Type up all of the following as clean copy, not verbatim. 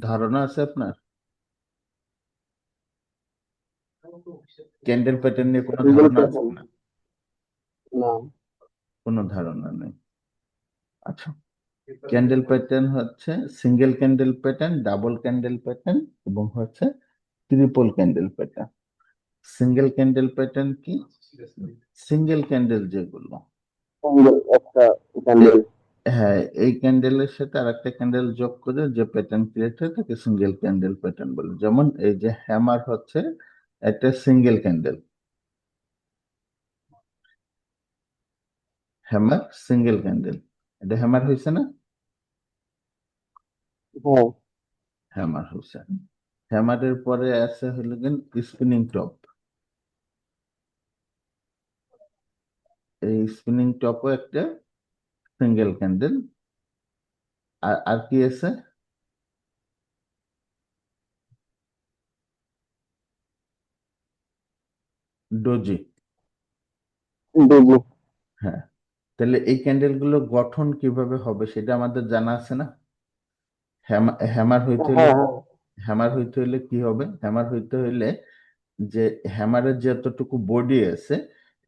ধারণা আছে আপনার? ক্যান্ডেল প্যাটার্ন নিয়ে কোনো সিঙ্গেল ধারণা আছে প্যাটার্ন? না? না। কোনো ধারণা নেই। আচ্ছা, ক্যান্ডেল প্যাটার্ন হচ্ছে single candle pattern, double candle pattern এবং হচ্ছে triple candle pattern. Single candle pattern কি? সিঙ্গেল ক্যান্ডেল যেগুলো, সিঙ্গেল একটা এ- ক্যান্ডেল। হ্যাঁ, এই ক্যান্ডেলের সাথে আরেকটা ক্যান্ডেল যোগ করে যে প্যাটার্ন ক্রিয়েট হয় তাকে সিঙ্গেল ক্যান্ডেল প্যাটার্ন বলে। যেমন এই যে হ্যামার হচ্ছে একটা single candle, hammer single candle. এটা হ্যামার হয়েছে না? হ্যাঁ। হ্যামার হয়েছে। হ্যামারের পরে আছে হলো গিয়ে স্পিনিং টপ। এই স্পিনিং টপও একটা সিঙ্গেল ক্যান্ডেল। আর আর কি আছে? ডোজি। ডুবো। হ্যাঁ, তাহলে এই ক্যান্ডেল গুলো গঠন কিভাবে হবে সেটা আমাদের জানা আছে না? হ্যামার হইতে হইলে, হ্যাঁ, হ্যাঁ। হ্যামার হইতে হইলে কি হবে? হ্যামার হইতে হইলে যে হ্যামারের যতটুকু বডি আছে,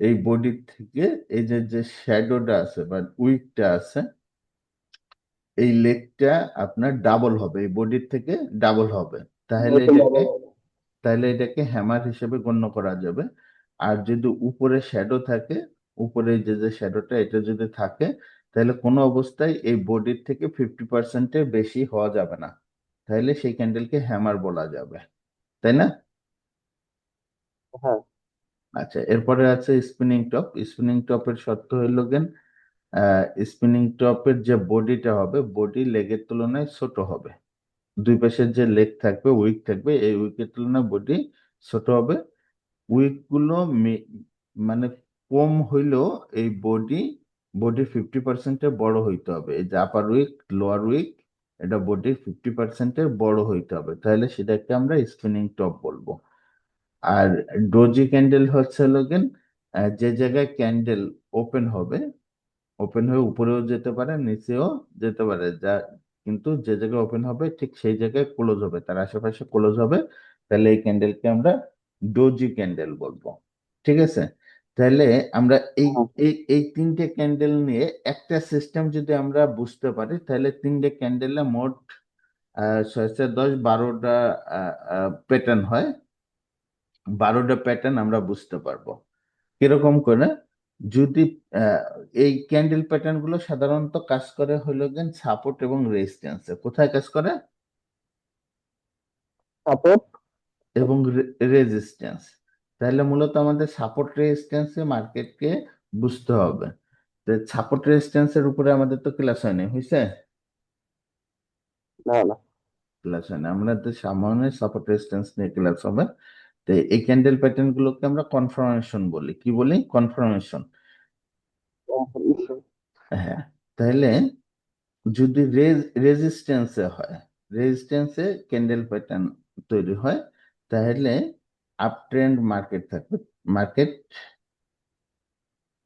এই বডির থেকে এই যে যে শ্যাডোটা আছে বা উইকটা আছে, এই লেগটা আপনার ডাবল হবে, এই বডির থেকে ডাবল হবে। তাহলে নতুন এটাকে, ডাবল। তাহলে এটাকে হ্যামার হিসেবে গণ্য করা যাবে। আর যদি উপরে শ্যাডো থাকে, উপরে যে যে শ্যাডোটা এটা যদি থাকে, তাহলে কোনো অবস্থায় এই বডির থেকে 50%-এর বেশি হওয়া যাবে না। তাহলে সেই ক্যান্ডেলকে হ্যামার বলা যাবে, তাই না? হ্যাঁ। আচ্ছা, এরপরে আছে স্পিনিং টপ। স্পিনিং টপের শর্ত হইল গেন, স্পিনিং টপের যে বডিটা হবে, বডি লেগের তুলনায় ছোট হবে। দুই পাশের যে লেগ থাকবে, উইক থাকবে, এই উইকের তুলনায় বডি ছোট হবে। উইক গুলো মানে কম হইলেও এই বডি 50%-এর বড় হইতে হবে। এই যে আপার উইক, লোয়ার উইক, এটা বডির 50%-এর বড় হইতে হবে, তাহলে সেটাকে আমরা স্পিনিং টপ বলবো। আর ডোজি ক্যান্ডেল হচ্ছে লগেন, যে জায়গায় ক্যান্ডেল ওপেন হবে, ওপেন হয়ে উপরেও যেতে পারে, নিচেও যেতে পারে, যা কিন্তু যে জায়গায় ওপেন হবে ঠিক সেই জায়গায় ক্লোজ হবে, তার আশেপাশে ক্লোজ হবে, তাহলে এই ক্যান্ডেলকে আমরা ডোজি ক্যান্ডেল বলবো। ঠিক আছে? তাহলে আমরা এই হ্যাঁ। এই এই তিনটে ক্যান্ডেল নিয়ে একটা সিস্টেম যদি আমরা বুঝতে পারি, তাহলে তিনটে ক্যান্ডেলে মোট 6 10 12টা প্যাটার্ন হয়। 12টা প্যাটার্ন আমরা বুঝতে পারবো। কিরকম করে? যদি আহ, এই ক্যান্ডেল প্যাটার্ন গুলো সাধারণত কাজ করে হলো গিয়ে সাপোর্ট এবং রেজিস্ট্যান্সে। কোথায় কাজ করে? সাপোর্ট। এবং রেজিস্ট্যান্স। তাহলে মূলত আমাদের সাপোর্ট রেজিস্ট্যান্সে মার্কেটকে বুঝতে হবে। তো সাপোর্ট রেজিস্ট্যান্সের উপরে আমাদের তো ক্লাস হয়নি, হয়েছে? না, না। ক্লাস হয়নি, আমরা তো সামনে সাপোর্ট রেজিস্ট্যান্স নিয়ে ক্লাস হবে। তো এই ক্যান্ডেল প্যাটার্ন গুলোকে আমরা কনফার্মেশন বলি। কি বলি? কনফার্মেশন। কনফার্মেশন। হ্যাঁ। তাহলে যদি রেজিস্ট্যান্সে হয়, রেজিস্ট্যান্সে ক্যান্ডেল প্যাটার্ন তৈরি হয়, তাহলে আপ ট্রেন্ড মার্কেট থাকবে। মার্কেট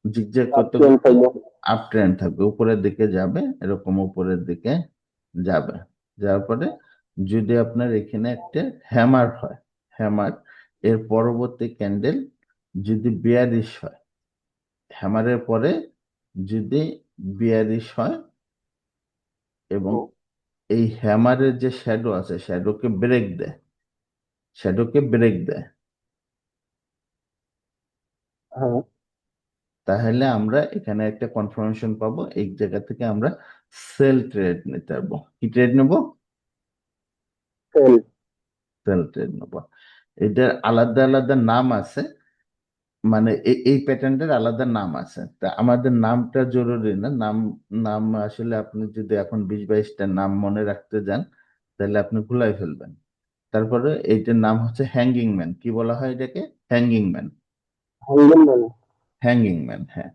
জিগজ্যাগ করতে ট্রেন করতে থাকবে। আপ ট্রেন্ড থাকবে, উপরের দিকে যাবে, এরকম উপরের দিকে যাবে। যার পরে যদি আপনার এখানে একটা হ্যামার হয়, হ্যামার এর পরবর্তী ক্যান্ডেল যদি বিয়ারিশ হয়, হ্যামারের পরে যদি বিয়ারিশ হয় এবং হুম। এই হ্যামারের যে শ্যাডো আছে শ্যাডোকে ব্রেক দেয়, শ্যাডোকে ব্রেক দেয়, হ্যাঁ। তাহলে আমরা এখানে একটা কনফার্মেশন পাবো। এই জায়গা থেকে আমরা সেল ট্রেড নিতে পারবো। কি ট্রেড নেব? সেল। সেল ট্রেড নেব। এটার আলাদা আলাদা নাম আছে, মানে এই প্যাটার্নটার আলাদা নাম আছে। তা আমাদের নামটা জরুরি না। নাম নাম আসলে আপনি যদি এখন 20 22টা নাম মনে রাখতে যান, তাহলে আপনি ভুলাই ফেলবেন। তারপরে এইটার নাম হচ্ছে হ্যাঙ্গিং ম্যান। কি বলা হয় এটাকে? Hanging man. হ্যান্ডেল মানে। হ্যাঙ্গিং ম্যান, হ্যাঁ।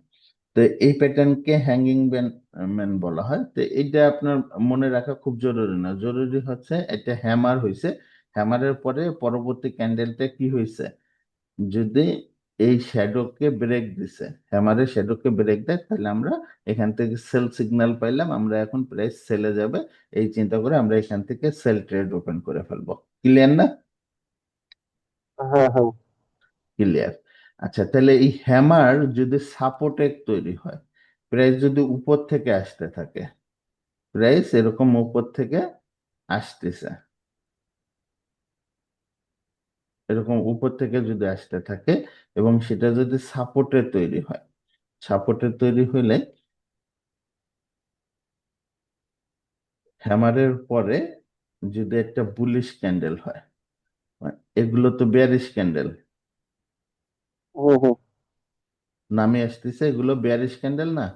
তো এই প্যাটার্নকে হ্যাঙ্গিং ম্যান ম্যান বলা হয়। তো এটা আপনার মনে রাখা খুব জরুরি না। জরুরি হচ্ছে এটা হ্যামার হয়েছে, হ্যামারের পরে পরবর্তী ক্যান্ডেলটা কি হয়েছে। যদি এই শ্যাডোকে ব্রেক দিছে, হ্যামারের শ্যাডোকে ব্রেক দেয়, তাহলে আমরা এখান থেকে সেল সিগন্যাল পাইলাম, আমরা এখন প্রাইস সেলে যাবে এই চিন্তা করে আমরা এখান থেকে সেল ট্রেড ওপেন করে ফেলবো। ক্লিয়ার না? হ্যাঁ হ্যাঁ ক্লিয়ার। আচ্ছা, তাহলে এই হ্যামার যদি সাপোর্টের তৈরি হয়, প্রাইস যদি উপর থেকে আসতে থাকে, প্রাইস এরকম উপর থেকে আসতেছে, এরকম উপর থেকে যদি আসতে থাকে এবং সেটা যদি সাপোর্টের তৈরি হয়, সাপোর্টের তৈরি হইলে হ্যামারের পরে যদি একটা বুলিশ ক্যান্ডেল হয়, এগুলো তো বেয়ারিশ ক্যান্ডেল হুম হুম। নামে আসতেছে, এগুলো বেয়ারিশ ক্যান্ডেল না?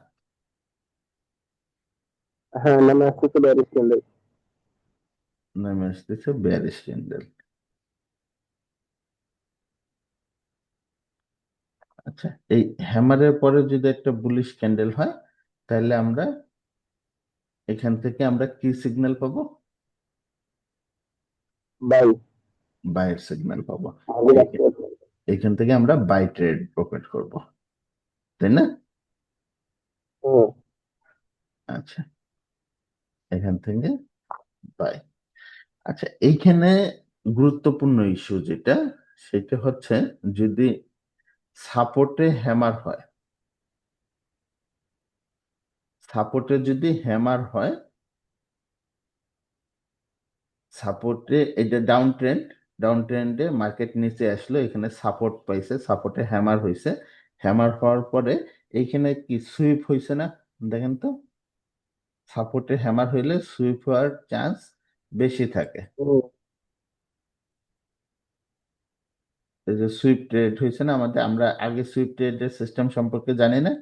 হ্যাঁ, নামে আসতেছে ব্যারিশ ক্যান্ডেল। নামে আসতেছে বেয়ারিশ ক্যান্ডেল। আচ্ছা, এই হ্যামারের পরে যদি একটা বুলিশ ক্যান্ডেল হয়, তাহলে আমরা এখান থেকে আমরা কি সিগন্যাল পাবো? বাই। বাইয়ের সিগন্যাল পাবো। ভালো এই- লাগছে আপনার। এখান থেকে আমরা বাই ট্রেড ওপেন করব, তাই না? হুম। আচ্ছা, এখান থেকে বাই। আচ্ছা, এইখানে গুরুত্বপূর্ণ ইস্যু যেটা, সেটা হচ্ছে যদি সাপোর্টে হ্যামার হয়, সাপোর্টে যদি হ্যামার হয়, সাপোর্টে এটা ডাউন ট্রেন্ড, ডাউন ট্রেন্ডে মার্কেট নিচে আসলো, এখানে সাপোর্ট পাইছে, সাপোর্টে হ্যামার হয়েছে, হ্যামার হওয়ার পরে এইখানে কি সুইপ হয়েছে না? দেখেন তো, সাপোর্টে হ্যামার হইলে সুইপ হওয়ার চান্স বেশি থাকে। হুম। এই যে সুইপ ট্রেড হয়েছে না আমাদের, আমরা আগে সুইপ ট্রেডের সিস্টেম সম্পর্কে জানি না,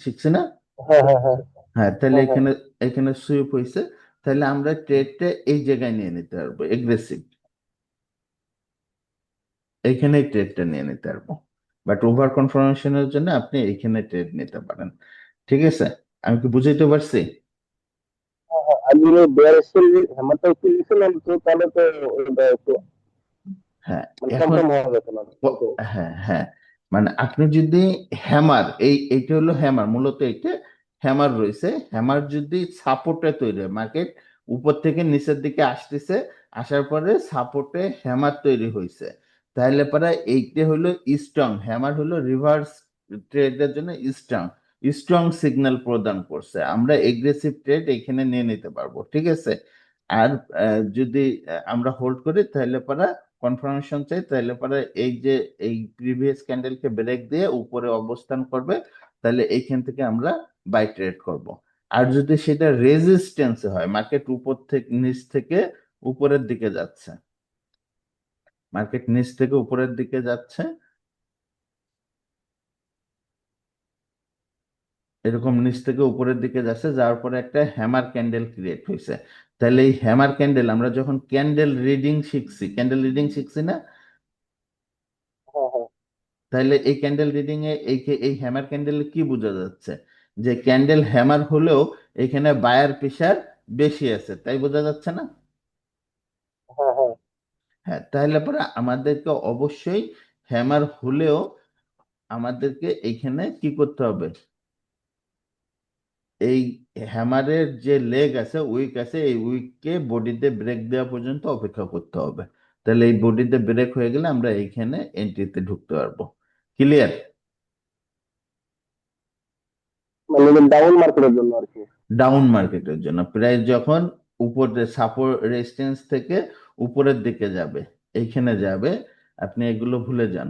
শিখছি না? হ্যাঁ হ্যাঁ হ্যাঁ হ্যাঁ, তাহলে হ্যাঁ হ্যাঁ। এখানে এখানে সুইপ হয়েছে, তাহলে আমরা ট্রেডটা এই জায়গায় নিয়ে নিতে পারবো, এগ্রেসিভ এইখানেই ট্রেডটা নিয়ে নিতে পারবো। বাট ওভার কনফার্মেশনের জন্য আপনি এইখানে ট্রেড নিতে পারেন। ঠিক আছে? আমি কি বুঝাইতে পারছি? হ্যাঁ, হ্যাঁ, আর যদি বেয়ারিশ হ্যামারটা উঠে গেছিলাম তো তাহলে তো ওইটা একটু হ্যাঁ। মানে এখন কনফার্ম হওয়া যেত না, তাই তো? হ্যাঁ হ্যাঁ, মানে আপনি যদি হ্যামার, এইটা হলো হ্যামার, মূলত এইটা হ্যামার রয়েছে, হ্যামার যদি সাপোর্টে তৈরি হয়, মার্কেট উপর থেকে নিচের দিকে আসতেছে, আসার পরে সাপোর্টে হ্যামার তৈরি হয়েছে, তাহলে পরে এইটা হলো স্ট্রং হ্যামার, হলো রিভার্স ট্রেডের জন্য স্ট্রং, স্ট্রং সিগন্যাল প্রদান করছে, আমরা এগ্রেসিভ ট্রেড এখানে নিয়ে নিতে পারবো। ঠিক আছে? আর যদি আমরা হোল্ড করি, তাহলে পরে কনফার্মেশন চাই, তাহলে পরে এই যে এই প্রিভিয়াস ক্যান্ডেলকে ব্রেক দিয়ে উপরে অবস্থান করবে, তাহলে এইখান থেকে আমরা বাই ট্রেড করব। আর যদি সেটা রেজিস্ট্যান্সে হয়, মার্কেট উপর থেকে নিচ থেকে উপরের দিকে যাচ্ছে, মার্কেট নিচ থেকে উপরের দিকে যাচ্ছে, এরকম নিচ থেকে উপরের দিকে যাচ্ছে, যাওয়ার পরে একটা হ্যামার ক্যান্ডেল ক্রিয়েট হয়েছে, তাহলে এই হ্যামার ক্যান্ডেল আমরা যখন ক্যান্ডেল রিডিং শিখছি, ক্যান্ডেল রিডিং শিখছি না? হ্যাঁ হ্যাঁ তাহলে এই ক্যান্ডেল রিডিং এ এই হ্যামার ক্যান্ডেলে কি বোঝা যাচ্ছে? যে ক্যান্ডেল হ্যামার হলেও এখানে বায়ার প্রেসার বেশি আছে, তাই বোঝা যাচ্ছে না? হ্যাঁ হ্যাঁ। হ্যাঁ, তাহলে পরে আমাদেরকে অবশ্যই হ্যামার হলেও আমাদেরকে এইখানে কি করতে হবে? এই হ্যামারের যে লেগ আছে, উইক আছে, এই উইককে বডিতে ব্রেক দেওয়া পর্যন্ত অপেক্ষা করতে হবে, তাহলে এই বডিতে ব্রেক হয়ে গেলে আমরা এইখানে এন্ট্রিতে ঢুকতে পারবো। ক্লিয়ার? মানে ডাউন মার্কেটের জন্য আর কি। ডাউন মার্কেটের জন্য প্রাইস যখন উপরে সাপোর্ট রেজিস্ট্যান্স থেকে উপরের দিকে যাবে, এইখানে যাবে, আপনি এগুলো ভুলে যান,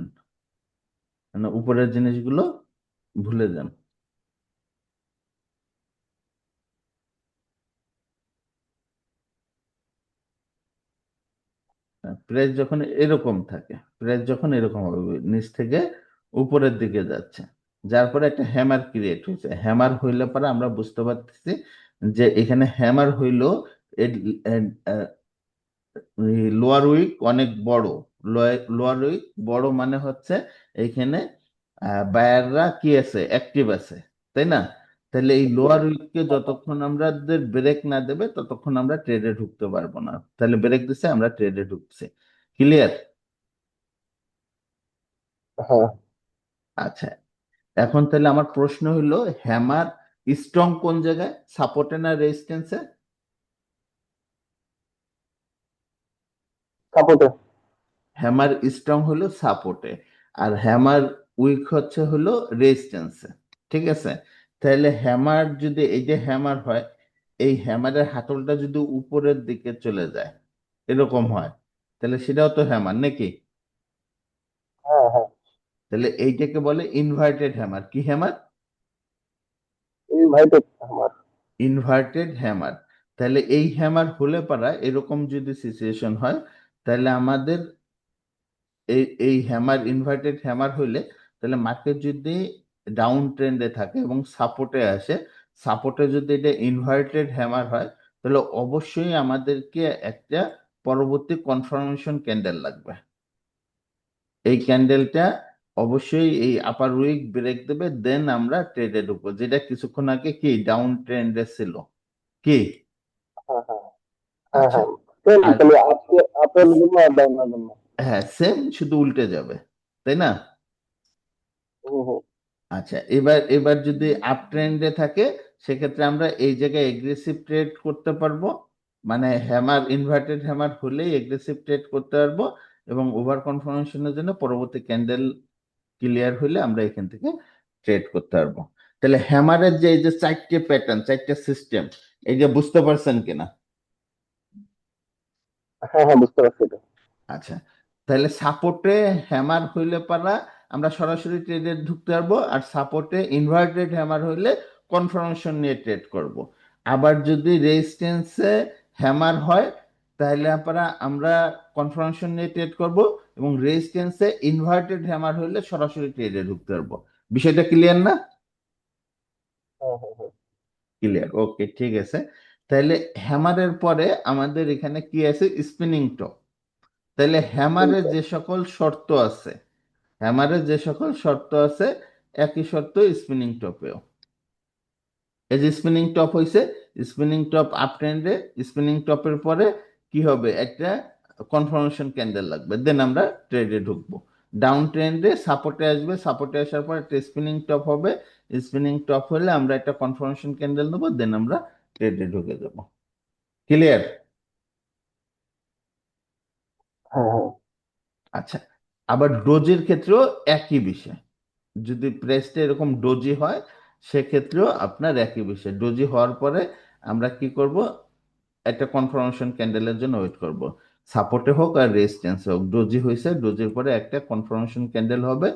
মানে উপরের জিনিসগুলো ভুলে যান। প্রাইস যখন এরকম থাকে, প্রাইস যখন এরকম হবে, নিচ থেকে উপরের দিকে যাচ্ছে, যার পরে একটা হ্যামার ক্রিয়েট হয়েছে, হ্যামার হইলে পরে আমরা বুঝতে পারতেছি যে এখানে হ্যামার হইলো লোয়ার উইক অনেক বড়, লোয়ার উইক বড় মানে হচ্ছে এইখানে বায়াররা কি আছে, অ্যাক্টিভ আছে, তাই না? তাহলে এই লোয়ার উইককে যতক্ষণ আমাদের ব্রেক না দেবে ততক্ষণ আমরা ট্রেডে ঢুকতে পারবো না, তাহলে ব্রেক দিছে, আমরা ট্রেডে ঢুকছি। ক্লিয়ার? হ্যাঁ আচ্ছা, এখন তাহলে আমার প্রশ্ন হলো, হ্যামার স্ট্রং কোন জায়গায়, সাপোর্টে না রেজিস্ট্যান্সে? সাপোর্টে। হ্যামার স্ট্রং হলো সাপোর্টে, আর হ্যামার উইক হচ্ছে হলো রেজিস্ট্যান্সে। ঠিক আছে, তাহলে হ্যামার যদি, এই যে হ্যামার হয়, এই হ্যামারের হাতলটা যদি উপরের দিকে চলে যায়, এরকম হয়, তাহলে সেটাও তো হ্যামার নাকি? হ্যাঁ হ্যাঁ। তাহলে এইটাকে বলে ইনভার্টেড হ্যামার। কি হ্যামার? ইনভাইটেড আমার। Inverted hammer. তাহলে এই হ্যামার হলে পারা, এরকম যদি সিচুয়েশন হয়, তাহলে আমাদের এই হ্যামার, ইনভার্টেড হ্যামার হইলে, তাহলে মার্কেট যদি ডাউন ট্রেন্ডে থাকে এবং সাপোর্টে আসে, সাপোর্টে যদি এটা ইনভার্টেড হ্যামার হয়, তাহলে অবশ্যই আমাদেরকে একটা পরবর্তী কনফার্মেশন ক্যান্ডেল লাগবে। এই ক্যান্ডেলটা অবশ্যই এই আপার উইক ব্রেক দেবে, দেন আমরা ট্রেডে ঢুকবো, যেটা কিছুক্ষণ আগে কি ডাউন ট্রেন্ডে ছিল। কি? হ্যাঁ হ্যাঁ হ্যাঁ আচ্ছা, হ্যাঁ। সেম আর তাহলে আজকে আপেল জন্য আর ডাউনের জন্য। হ্যাঁ, সেম, শুধু উল্টে যাবে, তাই না? হুম হুম। আচ্ছা, এবার এবার যদি আপ ট্রেন্ডে থাকে, সেক্ষেত্রে আমরা এই জায়গায় এগ্রেসিভ ট্রেড করতে পারবো, মানে হ্যামার, ইনভার্টেড হ্যামার হলেই এগ্রেসিভ ট্রেড করতে পারবো, এবং ওভার কনফার্মেশনের জন্য পরবর্তী ক্যান্ডেল ক্লিয়ার হলে আমরা এখান থেকে ট্রেড করতে পারবো। তাহলে হ্যামারের যে এই যে চারটে প্যাটার্ন, চারটে সিস্টেম, এই যে বুঝতে পারছেন কিনা? হ্যাঁ হ্যাঁ, বুঝতে পারছি এটা। আচ্ছা, তাহলে সাপোর্টে হ্যামার হইলে পারা আমরা সরাসরি ট্রেডে ঢুকতে পারবো, আর সাপোর্টে ইনভার্টেড হ্যামার হইলে কনফার্মেশন নিয়ে ট্রেড করব। আবার যদি রেজিস্ট্যান্সে হ্যামার হয়, তাহলে আমরা কনফার্মেশন নিয়ে ট্রেড করব, এবং রেজিস্ট্যান্সে ইনভার্টেড হ্যামার হইলে সরাসরি ট্রেডে ঢুকতে পারবো। বিষয়টা ক্লিয়ার না? হ্যাঁ হ্যাঁ হ্যাঁ। ক্লিয়ার, ওকে, ঠিক আছে। তাহলে হ্যামারের পরে আমাদের এখানে কি আছে? Spinning top. তাহলে হ্যামারে যে সকল শর্ত আছে, হ্যামারে যে সকল শর্ত আছে, একই শর্ত স্পিনিং টপেও। এই যে স্পিনিং টপ হইছে, স্পিনিং টপ আপ ট্রেন্ডে, স্পিনিং টপের পরে কি হবে? একটা কনফার্মেশন ক্যান্ডেল লাগবে, দেন আমরা ট্রেডে ঢুকবো। ডাউন ট্রেন্ডে সাপোর্টে আসবে, সাপোর্টে আসার পর একটা স্পিনিং টপ হবে, স্পিনিং টপ হলে আমরা একটা কনফার্মেশন ক্যান্ডেল নেবো, দেন আমরা ট্রেডে ঢুকে যাবো। ক্লিয়ার? হ্যাঁ হ্যাঁ। আচ্ছা, আবার ডোজের ক্ষেত্রেও একই বিষয়। যদি প্রাইসটা এরকম ডোজি হয়, সেক্ষেত্রেও আপনার একই বিষয়। ডোজি হওয়ার পরে আমরা কি করব? একটা কনফার্মেশন ক্যান্ডেলের জন্য ওয়েট করব। সাপোর্টে হোক আর রেজিস্ট্যান্সে হোক, ডোজি হয়েছে, ডোজির পরে একটা কনফার্মেশন ক্যান্ডেল হবে।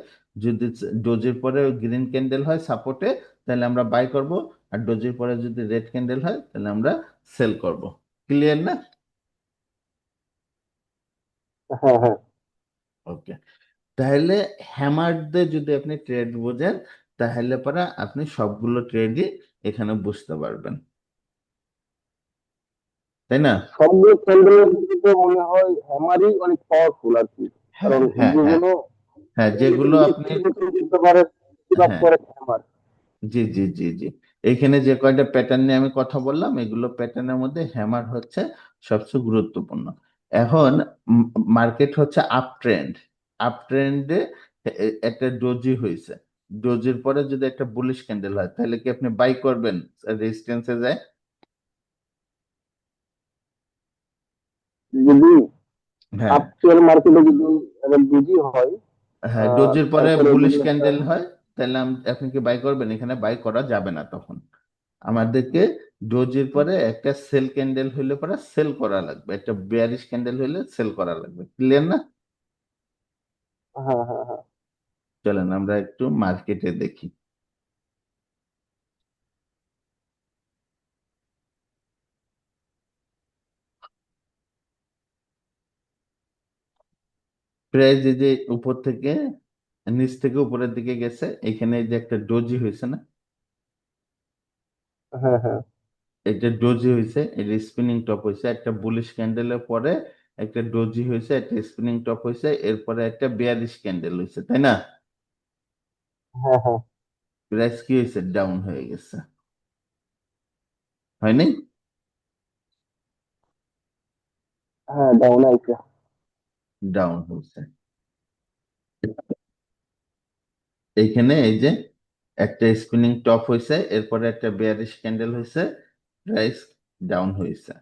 যদি ডোজির পরে গ্রিন ক্যান্ডেল হয় সাপোর্টে, তাহলে আমরা বাই করব, আর ডোজির পরে যদি রেড ক্যান্ডেল হয়, তাহলে আমরা সেল করব। ক্লিয়ার না? হ্যাঁ হ্যাঁ। ওকে, তাহলে হ্যামার দিয়ে যদি আপনি ট্রেড বোঝেন, তাহলে পরে আপনি সবগুলো ট্রেডই এখানে বুঝতে পারবেন, তাই না? সবগুলো ক্যান্ডেলের দিকে মনে হয় হ্যামারই অনেক পাওয়ারফুল আর কি। হ্যাঁ কারণ হ্যাঁ হ্যাঁ যেগুলো হ্যাঁ, যেগুলো আপনি, পরিবর্তন করতে পারে, সেটা হ্যাঁ, করে হ্যামার। জি জি জি জি, এইখানে যে কয়টা প্যাটার্ন নিয়ে আমি কথা বললাম, এগুলো প্যাটার্নের মধ্যে হ্যামার হচ্ছে সবচেয়ে গুরুত্বপূর্ণ। এখন মার্কেট হচ্ছে আপ ট্রেন্ড, আপ ট্রেন্ডে একটা ডোজি হয়েছে, ডোজির পরে যদি একটা বুলিশ ক্যান্ডেল হয়, তাহলে কি আপনি বাই করবেন রেজিস্ট্যান্সে যায়? যদি হ্যাঁ আপেল মার্কেটে যদি এবার বুঝি হয়, হ্যাঁ, ডোজির পরে তারপরে বুলিশ যদি একটা। ক্যান্ডেল হয়, তাহলে আপনি কি বাই করবেন? এখানে বাই করা যাবে না তখন। আমাদেরকে ডোজির পরে একটা সেল ক্যান্ডেল হইলে পরে সেল করা লাগবে, একটা বেয়ারিশ ক্যান্ডেল হইলে সেল করা লাগবে। ক্লিয়ার না? হ্যাঁ হ্যাঁ হ্যাঁ। চলেন আমরা একটু মার্কেটে দেখি। প্রাইস এই যে উপর থেকে, নিচ থেকে উপরের দিকে গেছে, এখানে এই যে একটা ডোজি হয়েছে না, হ্যাঁ হ্যাঁ একটা ডোজি হয়েছে, এটা স্পিনিং টপ হয়েছে, একটা বুলিশ ক্যান্ডেলের পরে একটা ডোজি হয়েছে, একটা স্পিনিং টপ হয়েছে, এরপরে একটা বেয়ারিশ ক্যান্ডেল হয়েছে, তাই না? হ্যাঁ হ্যাঁ প্রাইস কি হয়েছে? ডাউন হয়ে গেছে, হয়নি? হ্যাঁ, ডাউন আইছে। ডাউন হয়েছে। এইখানে এই যে একটা স্পিনিং টপ হয়েছে, এরপরে একটা বেয়ারিশ ক্যান্ডেল হয়েছে, প্রাইস ডাউন হয়েছে।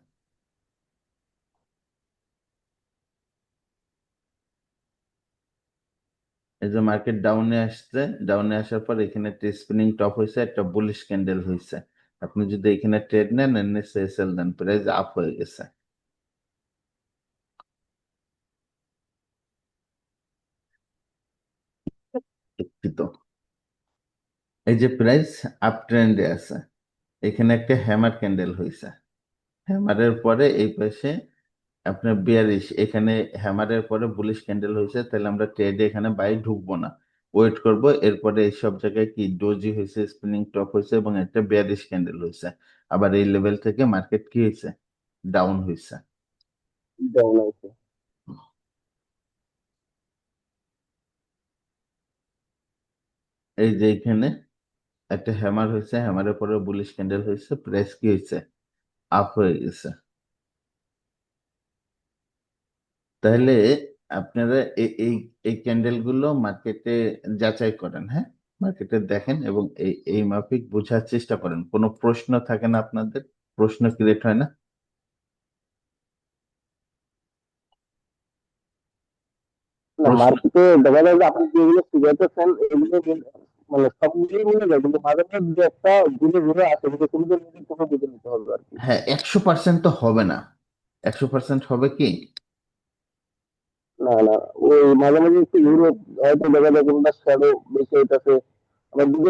এই যে মার্কেট ডাউনে আসছে, ডাউনে আসার পর এখানে একটা স্পিনিং টপ হয়েছে, একটা বুলিশ ক্যান্ডেল হয়েছে। আপনি যদি এখানে ট্রেড নেন, এনে সেল দেন, প্রাইস আপ হয়ে গেছে। দুঃখিত। এই যে প্রাইস আপ ট্রেন্ডে আছে, এখানে একটা হ্যামার ক্যান্ডেল হয়েছে, হ্যামারের পরে এই পাশে আপনার বিয়ারিশ, এখানে হ্যামারের পরে বুলিশ ক্যান্ডেল হয়েছে, তাহলে আমরা ট্রেডে এখানে বাই ঢুকবো না, ওয়েট করব। এরপরে এই সব জায়গায় কি ডোজি হয়েছে, স্পিনিং টপ হয়েছে এবং একটা বিয়ারিশ ক্যান্ডেল হয়েছে। আবার এই লেভেল থেকে মার্কেট কি হয়েছে, ডাউন হয়েছে। ডাউন আছে। এই যে এখানে একটা হ্যামার হয়েছে, হ্যামারের পরে বুলিশ ক্যান্ডেল হয়েছে, প্রাইস কি হয়েছে, আপ হয়ে গেছে। তাহলে আপনারা এই এই এই ক্যান্ডেল গুলো মার্কেটে যাচাই করেন, হ্যাঁ, মার্কেটে দেখেন এবং এই মাফিক বোঝার চেষ্টা করেন। কোনো প্রশ্ন থাকে না আপনাদের, প্রশ্ন ক্রিয়েট হয় না? না, প্রশ্ন, মার্কেটে দেখা যায় যে আপনি যেগুলো শিখাইতেছেন এগুলো মানে সব মিলিয়ে মিলে যায়, কিন্তু মাঝে মাঝে দু একটা ঘুরে ঘুরে আসে, কিন্তু সেগুলো নিজের চোখে বুঝে নিতে হবে আর কি। হ্যাঁ, 100% তো হবে না। 100% হবে কি? না না, ওই মাঝে মাঝে একটু ঘুরে হয়তো দেখা যায় কোনটা শ্যাডো বেশি হইতেছে, আবার দুটো